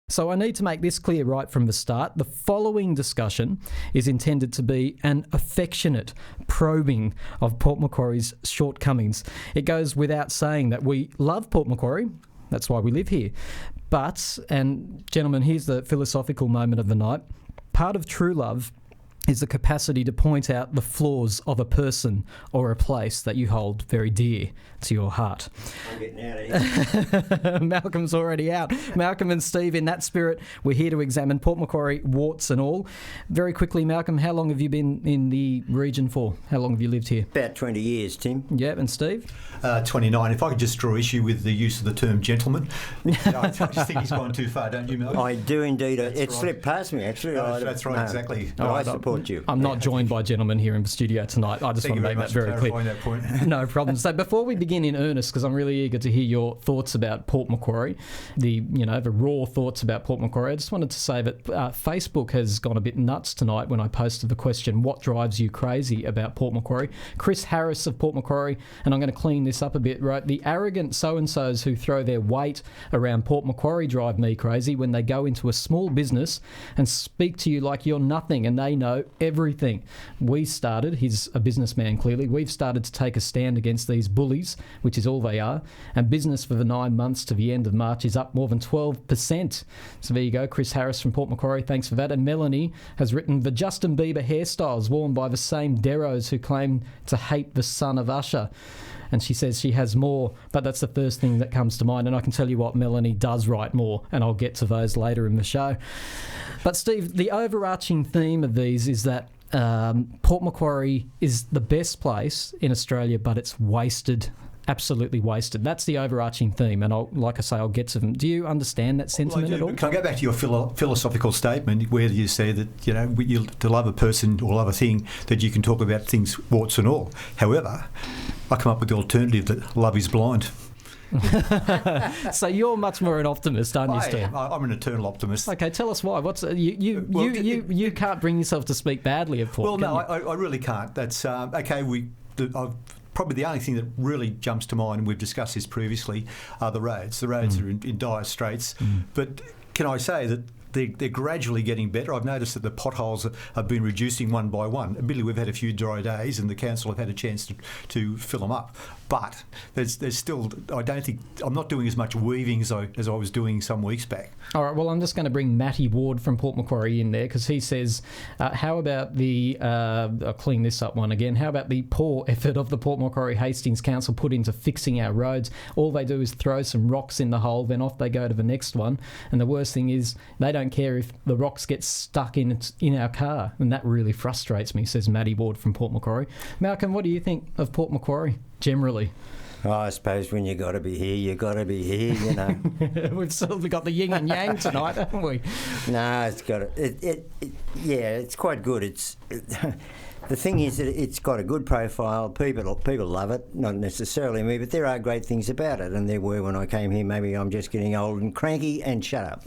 So I need to make this clear right from the start. The following discussion is intended to be an affectionate probing of Port Macquarie's shortcomings. It goes without saying that we love Port Macquarie. That's why we live here. But, and gentlemen, here's the philosophical moment of the night. Part of true love is the capacity to point out the flaws of a person or a place that you hold very dear to your heart. I'm getting out of here. Malcolm's already out. Malcolm and Steve, in that spirit, we're here to examine Port Macquarie, warts and all. Very quickly, Malcolm, how long have you been in the region for? How long have you lived here? About 20 years, Tim. Yeah, and Steve? 29. If I could just draw issue with the use of the term gentleman. I just think he's gone too far, don't you, Malcolm? I do indeed. It slipped past me, actually. That's right, exactly. No, I support you. I'm not joined by gentlemen here in the studio tonight. I just want to make that very clear. That point. No problem. So before we begin in earnest, because I'm really eager to hear your thoughts about Port Macquarie, the raw thoughts about Port Macquarie, I just wanted to say that Facebook has gone a bit nuts tonight when I posted the question, what drives you crazy about Port Macquarie? Chris Harris of Port Macquarie, and I'm going to clean this up a bit, wrote, the arrogant so-and-sos who throw their weight around Port Macquarie drive me crazy when they go into a small business and speak to you like you're nothing and they know everything. We started, he's a businessman clearly, we've started to take a stand against these bullies, which is all they are, and business for the 9 months to the end of March is up more than 12%. So there you go, Chris Harris from Port Macquarie, thanks for that. And Melanie has written, the Justin Bieber hairstyles worn by the same deros who claim to hate the son of Usher. And she says she has more, but that's the first thing that comes to mind. And I can tell you what, Melanie does write more, and I'll get to those later in the show. But Steve, the overarching theme of these is that Port Macquarie is the best place in Australia, but it's wasted, absolutely wasted. That's the overarching theme, and like I say, I'll get to them. Do you understand that sentiment at all? Can I go back to your philosophical statement where you say that, to love a person or love a thing, that you can talk about things, warts and all. However, I come up with the alternative that love is blind. So you're much more an optimist, aren't you, Steve? I'm an eternal optimist. Okay, tell us why. You can't bring yourself to speak badly of Port. Well, no, I really can't. That's okay. Probably the only thing that really jumps to mind, and we've discussed this previously, are the roads. The roads are in dire straits. But can I say that they're gradually getting better? I've noticed that the potholes have been reducing one by one. Admittedly, we've had a few dry days and the council have had a chance to fill them up. But there's still, I'm not doing as much weaving as I was doing some weeks back. All right, well, I'm just going to bring Matty Ward from Port Macquarie in there because he says, how about I'll clean this up one again, how about the poor effort of the Port Macquarie Hastings Council put into fixing our roads? All they do is throw some rocks in the hole, then off they go to the next one. And the worst thing is they don't care if the rocks get stuck in our car. And that really frustrates me, says Matty Ward from Port Macquarie. Malcolm, what do you think of Port Macquarie generally? Oh, I suppose when you got to be here, you got to be here, We've certainly got the yin and yang tonight, haven't we? No, it's got it's quite good. The thing is that it's got a good profile. People love it, not necessarily me, but there are great things about it, and there were when I came here. Maybe I'm just getting old and cranky, and shut up.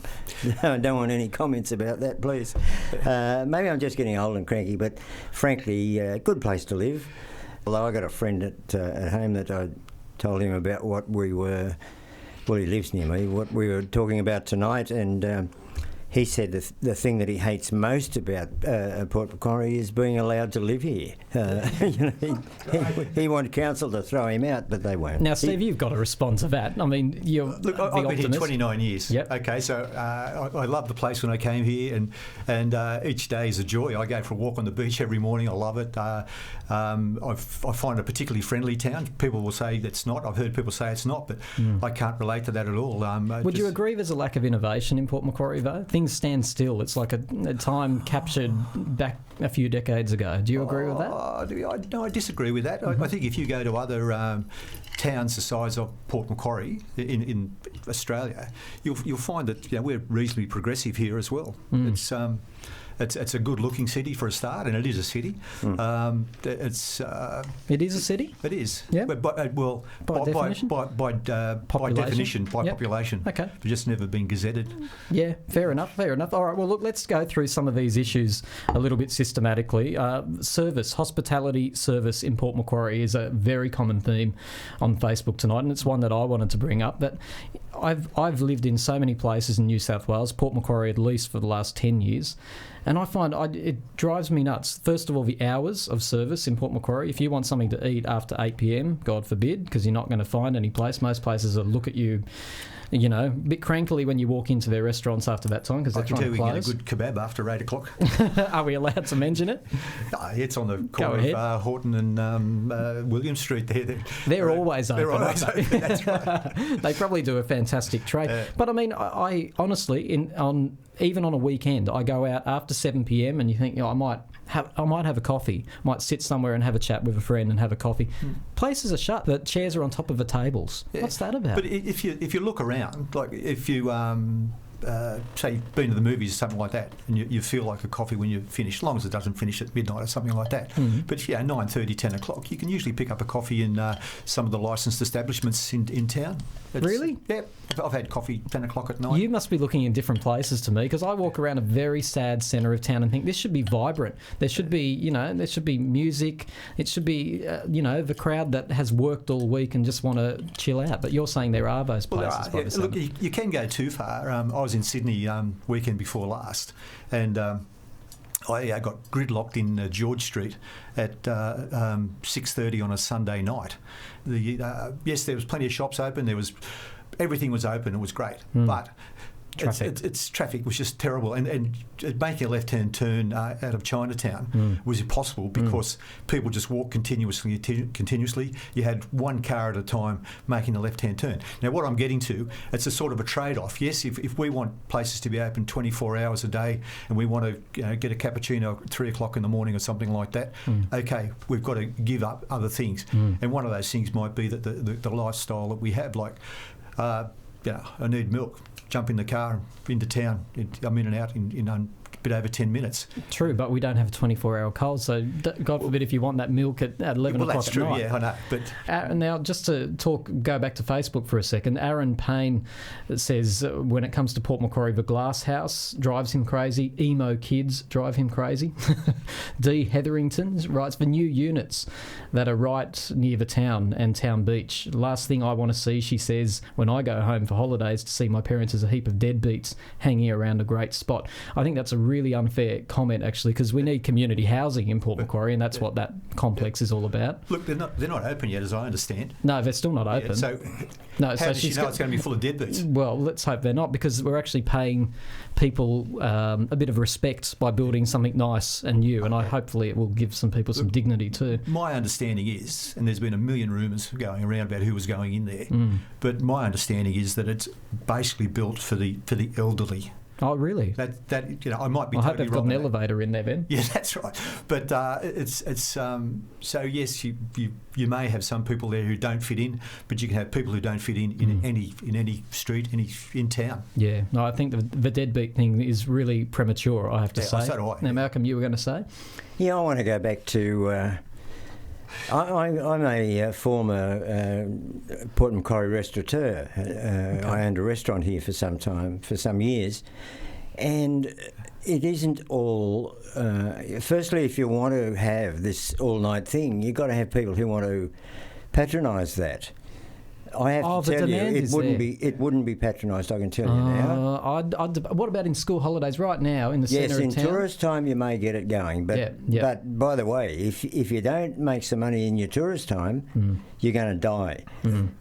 I don't want any comments about that, please. Maybe I'm just getting old and cranky, but frankly, good place to live. Although I got a friend at home that I told him about what we were, well, he lives near me, what we were talking about tonight, and he said the thing that he hates most about Port Macquarie is being allowed to live here. He wanted council to throw him out, but they won't. Now, Steve, you've got to respond to that. I mean, I've been here 29 years. Yep. Okay, so I love the place when I came here, and each day is a joy. I go for a walk on the beach every morning. I love it. I find it a particularly friendly town. People will say it's not. I've heard people say it's not, but I can't relate to that at all. Would you agree there's a lack of innovation in Port Macquarie, though? Things stand still. It's like a time captured back a few decades ago. Do you agree with that? No, I disagree with that. I think if you go to other towns the size of Port Macquarie in Australia, you'll find that we're reasonably progressive here as well. It's It's a good-looking city for a start, and it is a city. It is a city? It is. Yeah. But By definition? By definition, by Yep. population. Okay. It's just never been gazetted. Yeah, fair enough. All right, well, look, let's go through some of these issues a little bit systematically. Hospitality service in Port Macquarie is a very common theme on Facebook tonight, and it's one that I wanted to bring up. That I've lived in so many places in New South Wales, Port Macquarie at least for the last 10 years, and I find it drives me nuts. First of all, the hours of service in Port Macquarie. If you want something to eat after 8 p.m, God forbid, because you're not going to find any place. Most places will look at you, a bit crankily when you walk into their restaurants after that time because they're trying to close. I can tell we get a good kebab after 8 o'clock. Are we allowed to mention it? No, it's on the corner of Horton and William Street there. They're always open. They're always open, that's right. They probably do a fantastic trade. But I mean, I honestly, even on a weekend, I go out after 7 p.m. and you think, I might have a coffee, might sit somewhere and have a chat with a friend and have a coffee. Places are shut. The chairs are on top of the tables. Yeah. What's that about? But if you look around, like if you say you've been to the movies or something like that, and you feel like a coffee when you finish, as long as it doesn't finish at midnight or something like that. But 9:30, 10 o'clock, you can usually pick up a coffee in some of the licensed establishments in town. Really? Yeah, I've had coffee 10 o'clock at night. You must be looking in different places to me, because I walk around a very sad centre of town and think this should be vibrant. There should be, there should be music. It should be, the crowd that has worked all week and just want to chill out. But you're saying there are those places. Look, you can go too far. I was in Sydney weekend before last, and I got gridlocked in George Street at 6:30 on a Sunday night. Yes, there was plenty of shops open. Everything was open. It was great, but traffic was just terrible, and making a left-hand turn out of Chinatown was impossible because people just walked continuously. You had one car at a time making a left-hand turn. Now, what I'm getting to, it's a sort of a trade-off. Yes, if we want places to be open 24 hours a day and we want to get a cappuccino at 3 o'clock in the morning or something like that, okay, we've got to give up other things. And one of those things might be that the lifestyle that we have, like, I need milk. Jump in the car into town. I'm in and out in a bit over 10 minutes. True, but we don't have a 24-hour Coles, so God forbid if you want that milk at 11 o'clock that's true, at night. Yeah, I know. But now, just to go back to Facebook for a second, Aaron Payne says when it comes to Port Macquarie, the glass house drives him crazy. Emo kids drive him crazy. D. Hetherington writes, the new units that are right near the town and Town Beach. Last thing I want to see, she says, when I go home for holidays to see my parents is a heap of deadbeats hanging around a great spot. I think that's a really unfair comment, actually, because we need community housing in Port Macquarie, and that's what that complex is all about. Look, they're not open yet, as I understand. No, they're still not open. So how does she know it's going to be full of deadbeats? Well, let's hope they're not, because we're actually paying people a bit of respect by building something nice and new, and hopefully it will give some people some dignity too. My understanding is, and there's been a million rumours going around about who was going in there, but my understanding is that it's basically built for the elderly. Oh, really? That I might be. I hope totally they've got an elevator in there, then. Yeah, that's right. But so yes, you may have some people there who don't fit in, but you can have people who don't fit in any street, in town. Yeah, no, I think the deadbeat thing is really premature, I have to say. So do I. Now, Malcolm, you were going to say? Yeah, I want to go back to. I'm a former Port Macquarie restaurateur. Okay. I owned a restaurant here for some years, and it isn't all. Firstly, if you want to have this all-night thing, you've got to have people who want to patronise that. I have to tell you, it wouldn't be patronised. I can tell you now. What about in school holidays? Right now, in the centre of town. Yes, in tourist time you may get it going, but by the way, if you don't make some money in your tourist time, you're going to die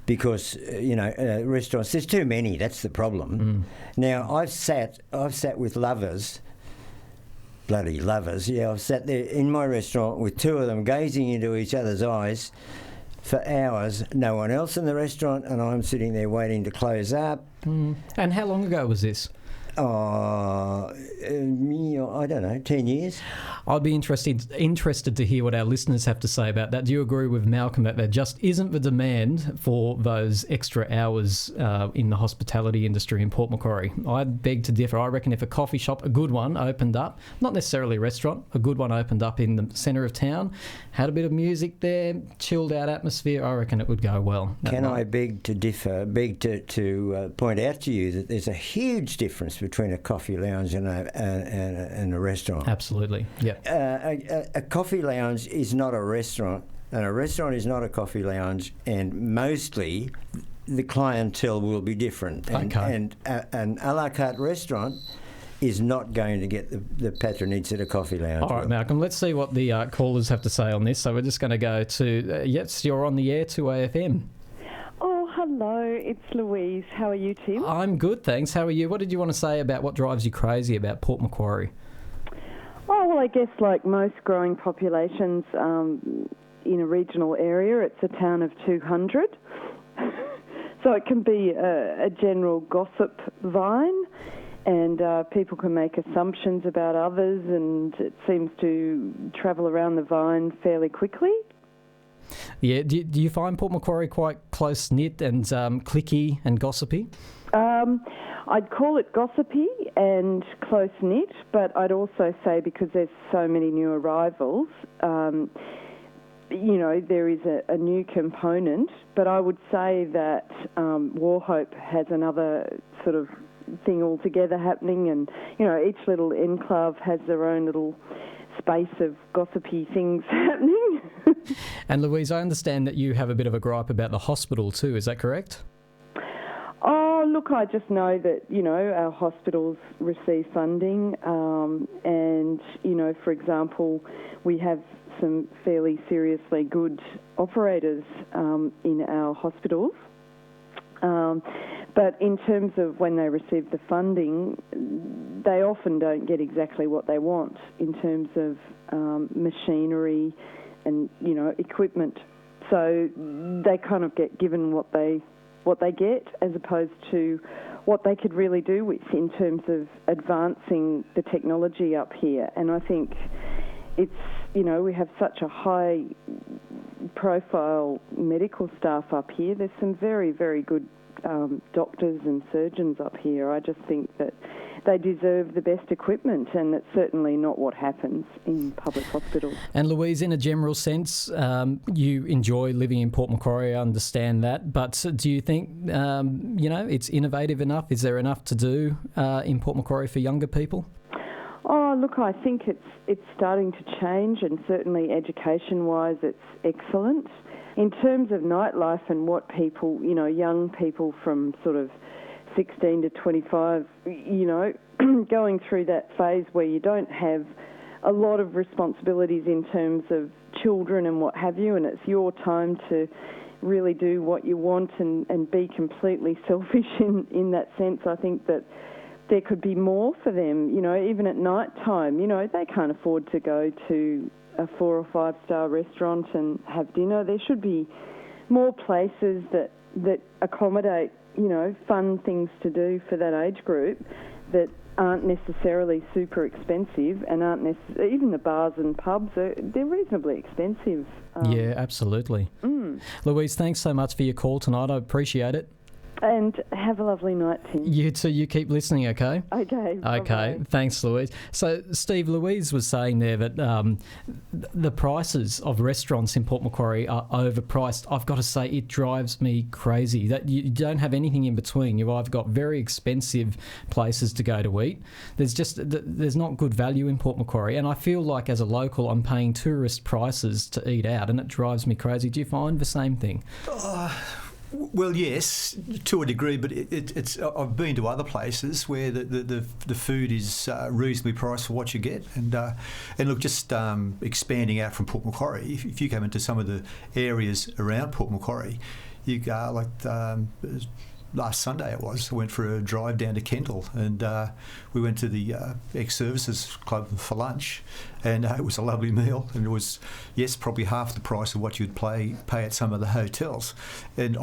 because restaurants. There's too many. That's the problem. Now I've sat with lovers. Bloody lovers. Yeah, I've sat there in my restaurant with two of them gazing into each other's eyes for hours, no one else in the restaurant, and I'm sitting there waiting to close up. And how long ago was this? I don't know, 10 years. I'd be interested to hear what our listeners have to say about that. Do you agree with Malcolm that there just isn't the demand for those extra hours in the hospitality industry in Port Macquarie? I beg to differ. I reckon if a coffee shop, a good one, opened up, not necessarily a restaurant, a good one opened up in the centre of town, had a bit of music there, chilled out atmosphere, I reckon it would go well. Can I beg to differ, to point out to you that there's a huge difference between a coffee lounge and a restaurant. Absolutely, yeah. A coffee lounge is not a restaurant, and a restaurant is not a coffee lounge, and mostly the clientele will be different. And an a la carte restaurant is not going to get the patronage that a coffee lounge All right, will. Malcolm, let's see what the callers have to say on this. So we're just going to go to, yes, you're on the air, 2AFM. Oh, hello, it's Louise. How are you, Tim? I'm good, thanks. How are you? What did you want to say about what drives you crazy about Port Macquarie? Oh, well, I guess like most growing populations in a regional area, it's a town of 200. So it can be a general gossip vine, and people can make assumptions about others, and it seems to travel around the vine fairly quickly. Yeah, do you find Port Macquarie quite close-knit and cliquey and gossipy? I'd call it gossipy and close-knit, but I'd also say because there's so many new arrivals, there is a new component, but I would say that Wauchope has another sort of thing altogether happening, and, each little enclave has their own little space of gossipy things happening. And Louise, I understand that you have a bit of a gripe about the hospital too, is that correct? Oh, look, I just know that, our hospitals receive funding and, for example, we have some fairly seriously good operators in our hospitals. But in terms of when they receive the funding, they often don't get exactly what they want in terms of machinery and, equipment. So they kind of get given what they get as opposed to what they could really do with in terms of advancing the technology up here. And I think it's, we have such a high profile medical staff up here. There's some very, very good doctors and surgeons up here. I just think that they deserve the best equipment, and it's certainly not what happens in public hospitals. And Louise, in a general sense, you enjoy living in Port Macquarie, I understand that, but do you think, it's innovative enough? Is there enough to do in Port Macquarie for younger people? Oh, look, I think it's starting to change, and certainly education-wise it's excellent. In terms of nightlife and what people, young people from sort of 16 to 25, going through that phase where you don't have a lot of responsibilities in terms of children and what have you, and it's your time to really do what you want and be completely selfish in that sense. I think that there could be more for them, even at night time. They can't afford to go to a 4 or 5 star restaurant and have dinner. There should be more places that accommodate, fun things to do for that age group that aren't necessarily super expensive and aren't even the bars and pubs, they're reasonably expensive. Yeah, absolutely. Louise, thanks so much for your call tonight. I appreciate it. And have a lovely night, Tim. You too. You keep listening, okay? Okay. Bye-bye. Okay. Thanks, Louise. So, Steve, Louise was saying there that the prices of restaurants in Port Macquarie are overpriced. I've got to say, it drives me crazy that you don't have anything in between. You've either got very expensive places to go to eat. There's not good value in Port Macquarie, and I feel like as a local, I'm paying tourist prices to eat out, and it drives me crazy. Do you find the same thing? Well, yes, to a degree, but it's. I've been to other places where the food is reasonably priced for what you get, and look, just expanding out from Port Macquarie. If you come into some of the areas around Port Macquarie, you go last Sunday I went for a drive down to Kendall, and we went to the ex-services club for lunch, and it was a lovely meal, and it was, yes, probably half the price of what you'd pay at some of the hotels. And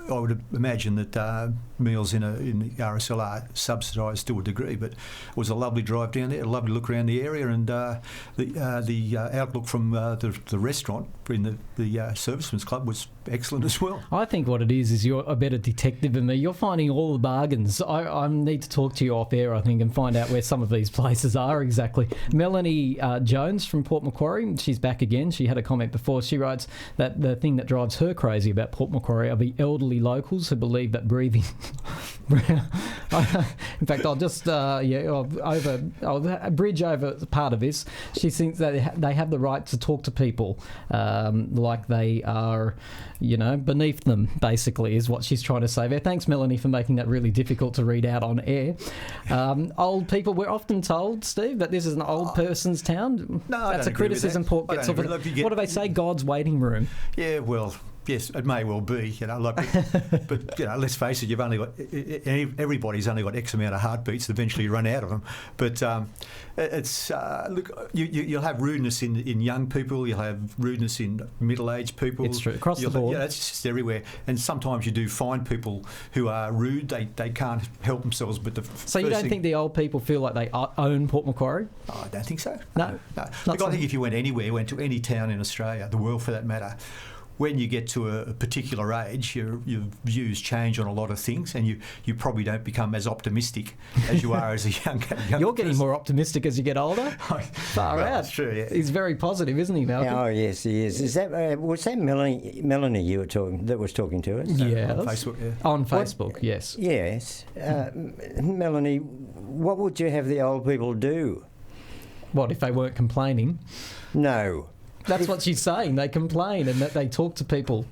I would imagine that meals in the RSL are subsidised to a degree, but it was a lovely drive down there, a lovely look around the area, and the outlook from the restaurant in the Servicemen's Club was excellent as well. I think what it is you're a better detective than me. You're finding all the bargains. I need to talk to you off air, I think, and find out where some of these places are exactly. Melanie Jones from Port Macquarie, she's back again. She had a comment before. She writes that the thing that drives her crazy about Port Macquarie are the elderly locals who believe that breathing... In fact, I'll just I'll bridge over part of this. She thinks that they have the right to talk to people like they are, beneath them, basically, is what she's trying to say there. Thanks, Melanie, for making that really difficult to read out on air. Old people, we're often told, Steve, that this is an old person's town. No, that's a criticism Port gets off. What do they say? God's waiting room. Yeah, well... Yes, it may well be, but let's face it, you've only got everybody's only got X amount of heartbeats. Eventually, you run out of them. But it's look, you'll have rudeness in young people. You'll have rudeness in middle-aged people. It's true across the board. It's just everywhere. And sometimes you do find people who are rude. They can't help themselves. But so you don't think the old people feel like they own Port Macquarie? Oh, I don't think so. No. Look, I think if you went anywhere, went to any town in Australia, the world for that matter, when you get to a particular age, your views change on a lot of things, and you probably don't become as optimistic as you are as a young You're getting person. more optimistic as you get older. Far out. That's true, yeah. He's very positive, isn't he, Malcolm? Oh, yes, he is. Is that was that Melanie you were talking that was talking to us? Yeah, on Facebook. Yeah. On Facebook, yes. Yes, Melanie, what would you have the old people do? What if they weren't complaining? No. That's what she's saying. They complain and that they talk to people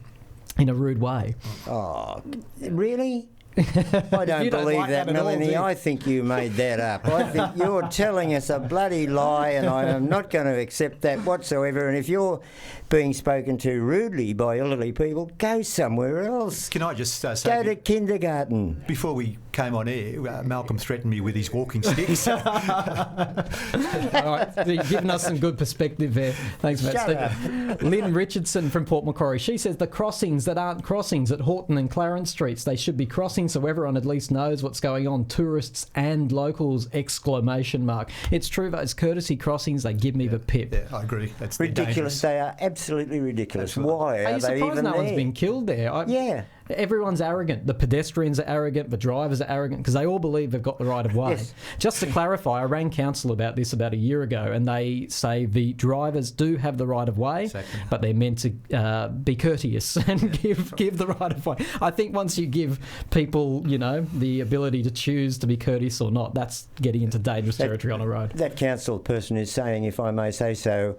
in a rude way. Oh, really? I don't believe like that, Melanie. I think you made that up. I think you're telling us a bloody lie, and I am not going to accept that whatsoever. And if you're being spoken to rudely by elderly people, go somewhere else. Can I just say... Go to kindergarten. Before we came on air, Malcolm threatened me with his walking sticks. All right, you've given us some good perspective there. Thanks, Matt. Lynn Richardson from Port Macquarie. She says the crossings that aren't crossings at Horton and Clarence Streets, they should be crossing so everyone at least knows what's going on. Tourists and locals, ! It's true, those courtesy crossings, they give me the pip. Yeah, I agree. That's ridiculous. They are absolutely ridiculous. Why are they surprised even no there? one's been killed there? Yeah. Everyone's arrogant. The pedestrians are arrogant. The drivers are arrogant because they all believe they've got the right of way. Yes. Just to clarify, I rang council about this about a year ago, and they say the drivers do have the right of way, but they're meant to be courteous and give the right of way. I think once you give people, the ability to choose to be courteous or not, that's getting into dangerous territory on a road. That council person is saying, if I may say so,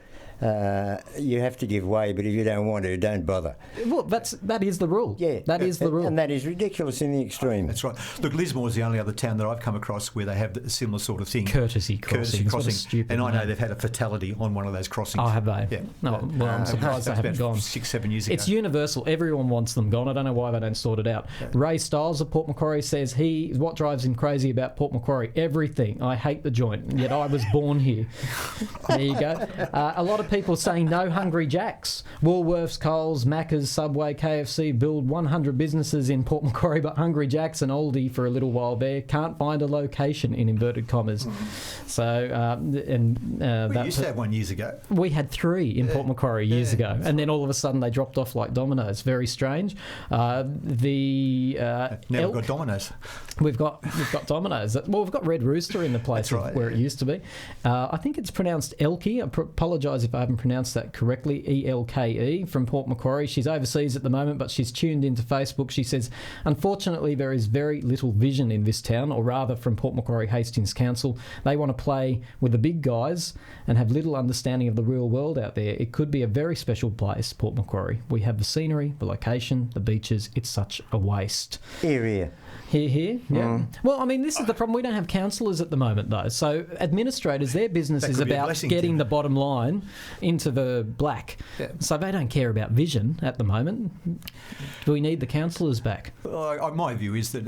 you have to give way, but if you don't want to, don't bother. Well, that is the rule. Yeah, that is the rule, and that is ridiculous in the extreme. That's right. Look, Lismore is the only other town that I've come across where they have a similar sort of thing. Courtesy crossing. And I know they've had a fatality on one of those crossings. Oh, have they? Yeah. No, well, I'm surprised they haven't gone. 6-7 years ago. It's universal. Everyone wants them gone. I don't know why they don't sort it out. Yeah. Ray Stiles of Port Macquarie says what drives him crazy about Port Macquarie? Everything. I hate the joint, yet I was born here. There you go. A lot of people saying no Hungry Jacks. Woolworths, Coles, Macca's, Subway, KFC build 100 businesses in Port Macquarie, but Hungry Jacks and Aldi for a little while there can't find a location, in inverted commas. So, we used to have one years ago. We had 3 in Port Macquarie years ago, and then all of a sudden they dropped off like dominoes. Very strange. Now we've got Domino's. We've got Domino's. Well, we've got Red Rooster in the place where it used to be. I think it's pronounced Elke. I apologise if I haven't pronounced that correctly. ELKE from Port Macquarie. She's overseas at the moment, but she's tuned into Facebook. She says, unfortunately, there is very little vision in this town, or rather from Port Macquarie Hastings Council. They want to play with the big guys and have little understanding of the real world out there. It could be a very special place, Port Macquarie. We have the scenery, the location, the beaches. It's such a waste. Area. Here. Yeah. Well, I mean, this is the problem. We don't have counsellors at the moment, though. So administrators, their business is about getting the bottom line into the black. Yeah. So they don't care about vision at the moment. Do we need the counsellors back? Well, my view is that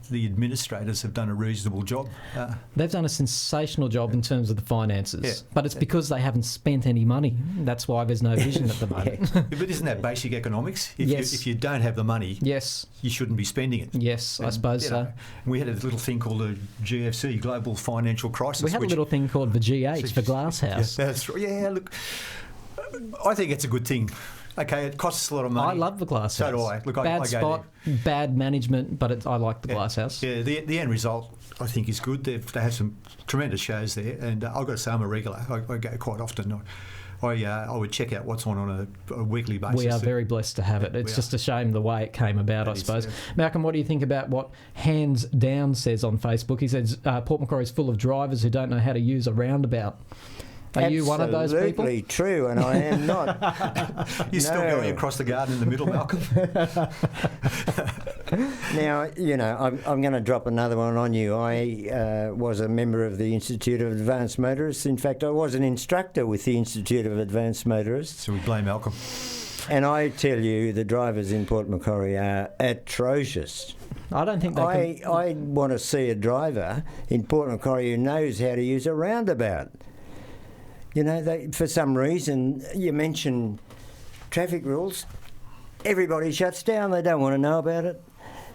the administrators have done a reasonable job. They've done a sensational job in terms of the finances. Yeah. But it's because they haven't spent any money. That's why there's no vision at the moment. But isn't that basic economics? If you don't have the money, yes, you shouldn't be spending it. Yes, I suppose so. We had a little thing called the GFC, Global Financial Crisis. We had a little thing called the GH, the Glass House. Yeah, that's right. Yeah, look, I think it's a good thing. Okay, it costs a lot of money. I love the Glass House. So do I. Look, bad I spot, bad management, but I like the Glass House. Yeah, the end result, I think, is good. They have some tremendous shows there, and I've got to say I'm a regular. I go quite often. I would check out what's on a weekly basis. We are very blessed to have it. It's just a shame the way it came about, I suppose. Malcolm, what do you think about what Hands Down says on Facebook? He says Port Macquarie is full of drivers who don't know how to use a roundabout. Are you one of those people? Absolutely true, and I am not. You're still going across the garden in the middle, Malcolm? Now, I'm going to drop another one on you. I was a member of the Institute of Advanced Motorists. In fact, I was an instructor with the Institute of Advanced Motorists. So we blame Malcolm. And I tell you, the drivers in Port Macquarie are atrocious. I don't think they can... I want to see a driver in Port Macquarie who knows how to use a roundabout. For some reason, you mention traffic rules, everybody shuts down. They don't want to know about it.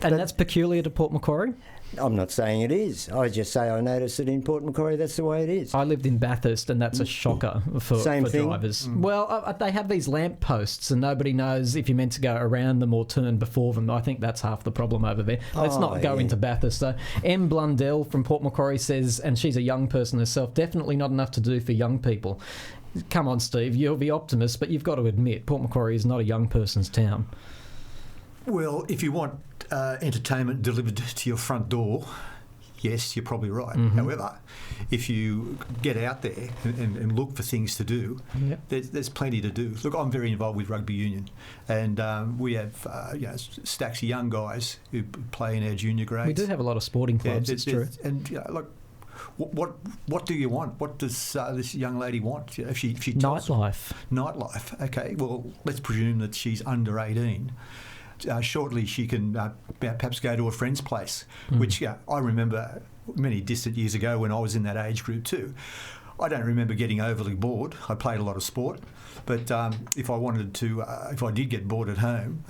And that's peculiar to Port Macquarie? I'm not saying it is. I just say I noticed it in Port Macquarie. That's the way it is. I lived in Bathurst, and that's a shocker for drivers. Well, they have these lamp posts, and nobody knows if you're meant to go around them or turn before them. I think that's half the problem over there. Let's not go into Bathurst, though. M. Blundell from Port Macquarie says, and she's a young person herself, definitely not enough to do for young people. Come on, Steve, you're the optimist, but you've got to admit Port Macquarie is not a young person's town. Well, if you want entertainment delivered to your front door, yes, you're probably right. Mm-hmm. However, if you get out there and look for things to do, there's plenty to do. Look, I'm very involved with rugby union, and we have stacks of young guys who play in our junior grades. We do have a lot of sporting clubs, it's true. And what do you want? What does this young lady want? If she Nightlife. Nightlife. Okay, well, let's presume that she's under 18. Shortly she can perhaps go to a friend's place, which I remember many distant years ago when I was in that age group too. I don't remember getting overly bored. I played a lot of sport, but if I did get bored at home,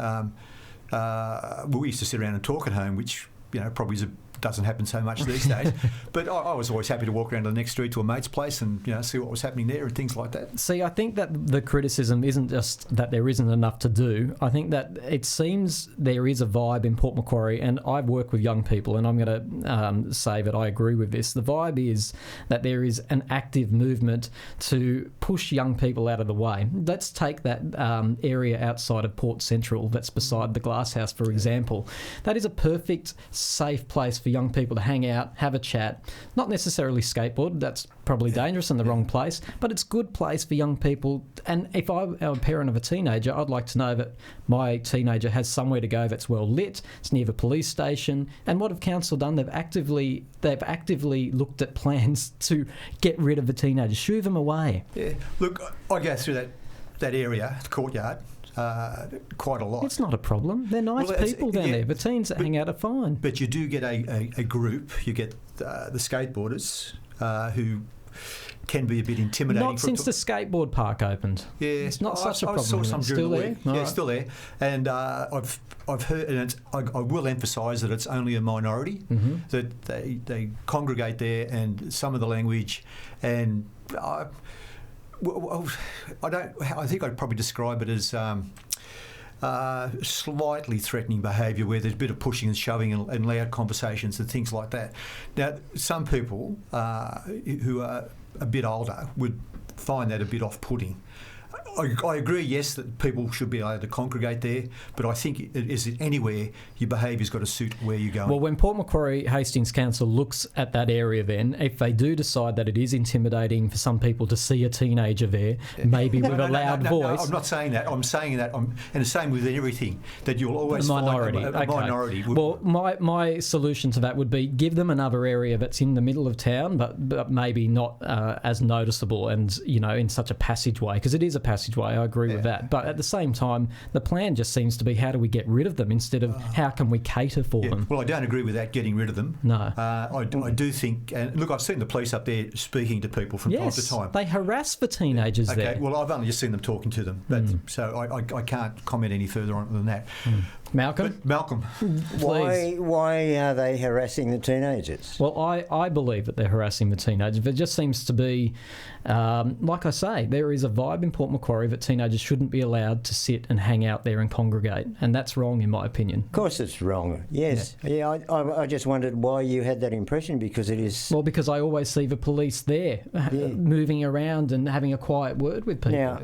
we used to sit around and talk at home, which probably doesn't happen so much these days. But I was always happy to walk around to the next street to a mate's place and see what was happening there and things like that. See, I think that the criticism isn't just that there isn't enough to do. I think that it seems there is a vibe in Port Macquarie, and I work with young people, and I'm going to say that I agree with this. The vibe is that there is an active movement to push young people out of the way. Let's take that area outside of Port Central that's beside the Glass House, for example. That is a perfect, safe place for young people to hang out, have a chat, not necessarily skateboard, that's probably dangerous in the wrong place, but it's a good place for young people. And if I'm a parent of a teenager, I'd like to know that my teenager has somewhere to go that's well lit, it's near the police station. And what have council done? They've actively looked at plans to get rid of the teenagers, shoo them away. Yeah, look, I go through that area, the courtyard, quite a lot. It's not a problem. They're nice people down there. The teens that hang out are fine. But you do get a group. You get the skateboarders who can be a bit intimidating. Not since the skateboard park opened. Yeah, it's not such a problem. I saw some during the week. Yeah, right. Still there. And I've heard, and I will emphasise that it's only a minority that they congregate there, and some of the language and. I think I'd probably describe it as slightly threatening behaviour, where there's a bit of pushing and shoving and loud conversations and things like that. Now, some people who are a bit older would find that a bit off-putting. I agree, yes, that people should be able to congregate there, but I think anywhere, your behaviour's got to suit where you're going. Well, when Port Macquarie Hastings Council looks at that area then, if they do decide that it is intimidating for some people to see a teenager there, maybe with a loud voice... No, I'm not saying that. I'm saying that, and the same with everything, that you'll always find a minority. Well, my solution to that would be give them another area that's in the middle of town, but maybe not as noticeable and, in such a passageway, because it is a passageway. I agree with that. But at the same time, the plan just seems to be how do we get rid of them instead of how can we cater for them. Well, I don't agree with that, getting rid of them. No. I do think, and look, I've seen the police up there speaking to people from time to time. They harass the teenagers there. Okay, well, I've only just seen them talking to them, so I can't comment any further on it than that. Malcolm? But Malcolm. Why are they harassing the teenagers? Well, I believe that they're harassing the teenagers. There just seems to be, like I say, there is a vibe in Port Macquarie that teenagers shouldn't be allowed to sit and hang out there and congregate, and that's wrong in my opinion. Of course it's wrong, yes. Yeah, I just wondered why you had that impression, because it is... Well, because I always see the police there moving around and having a quiet word with people. Now,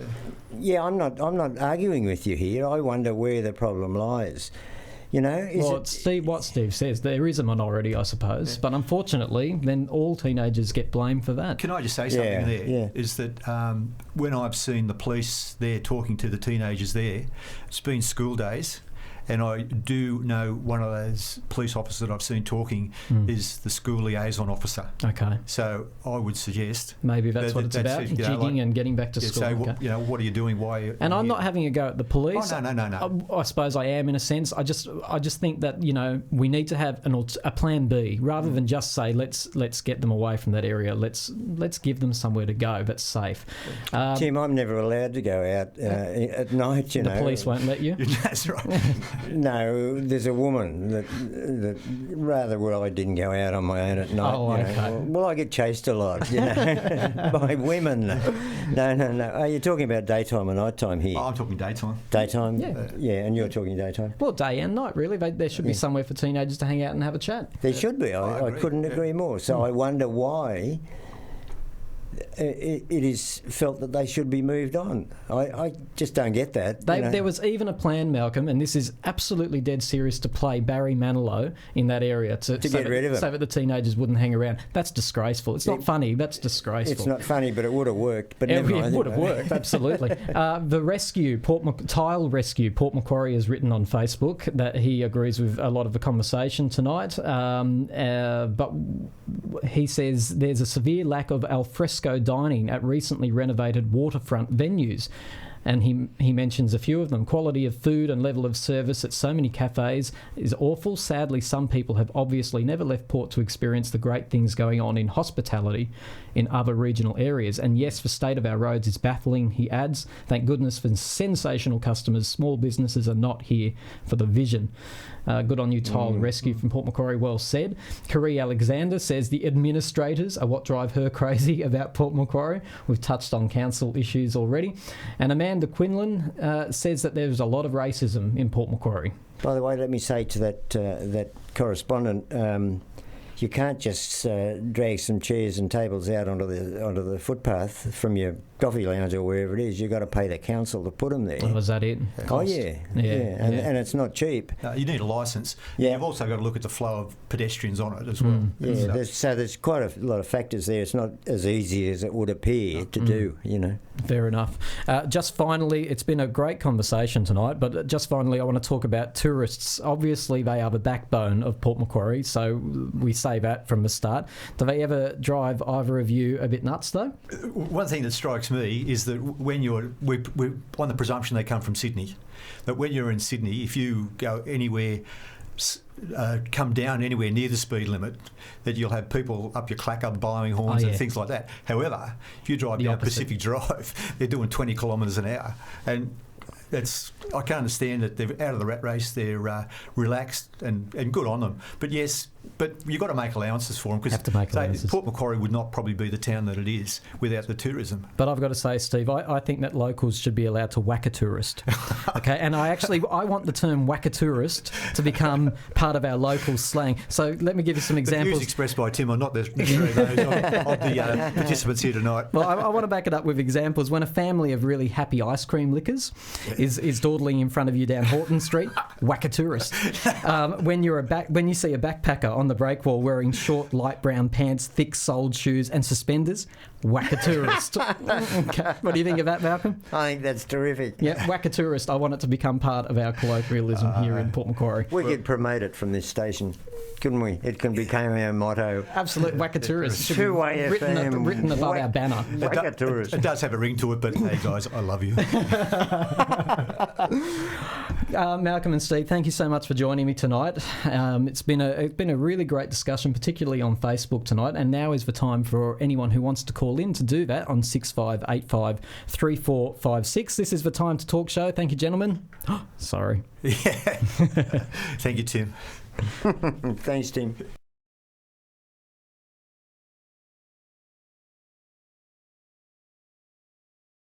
I'm not arguing with you here. I wonder where the problem lies. What Steve says, there is a minority, I suppose, but unfortunately, then all teenagers get blamed for that. Can I just say something there? Yeah. Is that when I've seen the police there talking to the teenagers there, it's been school days, and I do know one of those police officers that I've seen talking is the school liaison officer. Okay. So I would suggest maybe that's what it's about, jigging and getting back to school. So what are you doing? Why? And I'm not having a go at the police. Oh, no. I suppose I am in a sense. I just think that we need to have a plan B rather than just say let's get them away from that area. Let's give them somewhere to go that's safe. Tim, I'm never allowed to go out at night. The police won't let you. That's right. No, there's a woman that rather well I didn't go out on my own at night. Oh, okay. Well, I get chased a lot, by women. No. Are you talking about daytime or nighttime here? Oh, I'm talking daytime. Daytime? Yeah, and you're talking daytime? Well, day and night, really. There should be somewhere for teenagers to hang out and have a chat. There should be. I couldn't agree more. So I wonder why it is felt that they should be moved on. I just don't get that. There was even a plan, Malcolm, and this is absolutely dead serious, to play Barry Manilow in that area to get rid of him, so that the teenagers wouldn't hang around. That's disgraceful. It's not funny. That's disgraceful. It's not funny, but it would have worked. But it would have worked, absolutely. The rescue, Tile Rescue, Port Macquarie has written on Facebook that he agrees with a lot of the conversation tonight, but he says there's a severe lack of alfresco dining at recently renovated waterfront venues. And he mentions a few of them. Quality of food and level of service at so many cafes is awful. Sadly, some people have obviously never left port to experience the great things going on in hospitality in other regional areas. And yes, the state of our roads is baffling, he adds. Thank goodness for sensational customers. Small businesses are not here for the vision. Good on you, Tile Rescue from Port Macquarie, well said. Carrie Alexander says the administrators are what drive her crazy about Port Macquarie. We've touched on council issues already. And Amanda Quinlan says that there's a lot of racism in Port Macquarie. By the way, let me say to that correspondent, you can't just drag some chairs and tables out onto the footpath from your coffee lounge or wherever it is. You've got to pay the council to put them there. Oh, is that it? Oh, yeah. And it's not cheap. You need a licence. Yeah. You've also got to look at the flow of pedestrians on it as well. Yeah, there's quite a lot of factors there. It's not as easy as it would appear to do, Fair enough. Just finally, it's been a great conversation tonight, but just finally I want to talk about tourists. Obviously, they are the backbone of Port Macquarie, so we say that from the start. Do they ever drive either of you a bit nuts, though? One thing that strikes me is that when we're on the presumption they come from Sydney, that when you're in Sydney, if you go anywhere, come down anywhere near the speed limit, that you'll have people up your clacker blowing horns and things like that. However, if you drive down Pacific Drive, they're doing 20 kilometres an hour, and I can't understand that they're out of the rat race. They're relaxed and good on them. But yes, But you've got to make allowances for them Have to make allowances. Port Macquarie would not probably be the town that it is without the tourism. But I've got to say, Steve, I think that locals should be allowed to whack a tourist. Okay, and I want the term whack a tourist to become part of our local slang. So let me give you some The examples. views expressed by Tim are not necessarily those of the participants here tonight. Well, I want to back it up with examples. When a family of really happy ice cream lickers is dawdling in front of you down Horton Street, whack a tourist. When you see a backpacker on the break wall wearing short light brown pants, thick soled shoes and suspenders, whack a tourist. Okay. What do you think of that, Malcolm? I think that's terrific. Yeah, whack a tourist. I want it to become part of our colloquialism here in Port Macquarie. We could promote it from this station, couldn't we? It can become our motto. Absolute whack a tourist. Should be 2way FM. written above our banner. Whack a tourist. It does have a ring to it, but hey guys, I love you. Malcolm and Steve, thank you so much for joining me tonight. It's been a really great discussion, particularly on Facebook tonight. And now is the time for anyone who wants to call in to do that on 6585 3456. This is the Time to Talk show. Thank you, gentlemen. Sorry. Yeah. Thank you, Tim. Thanks, Tim.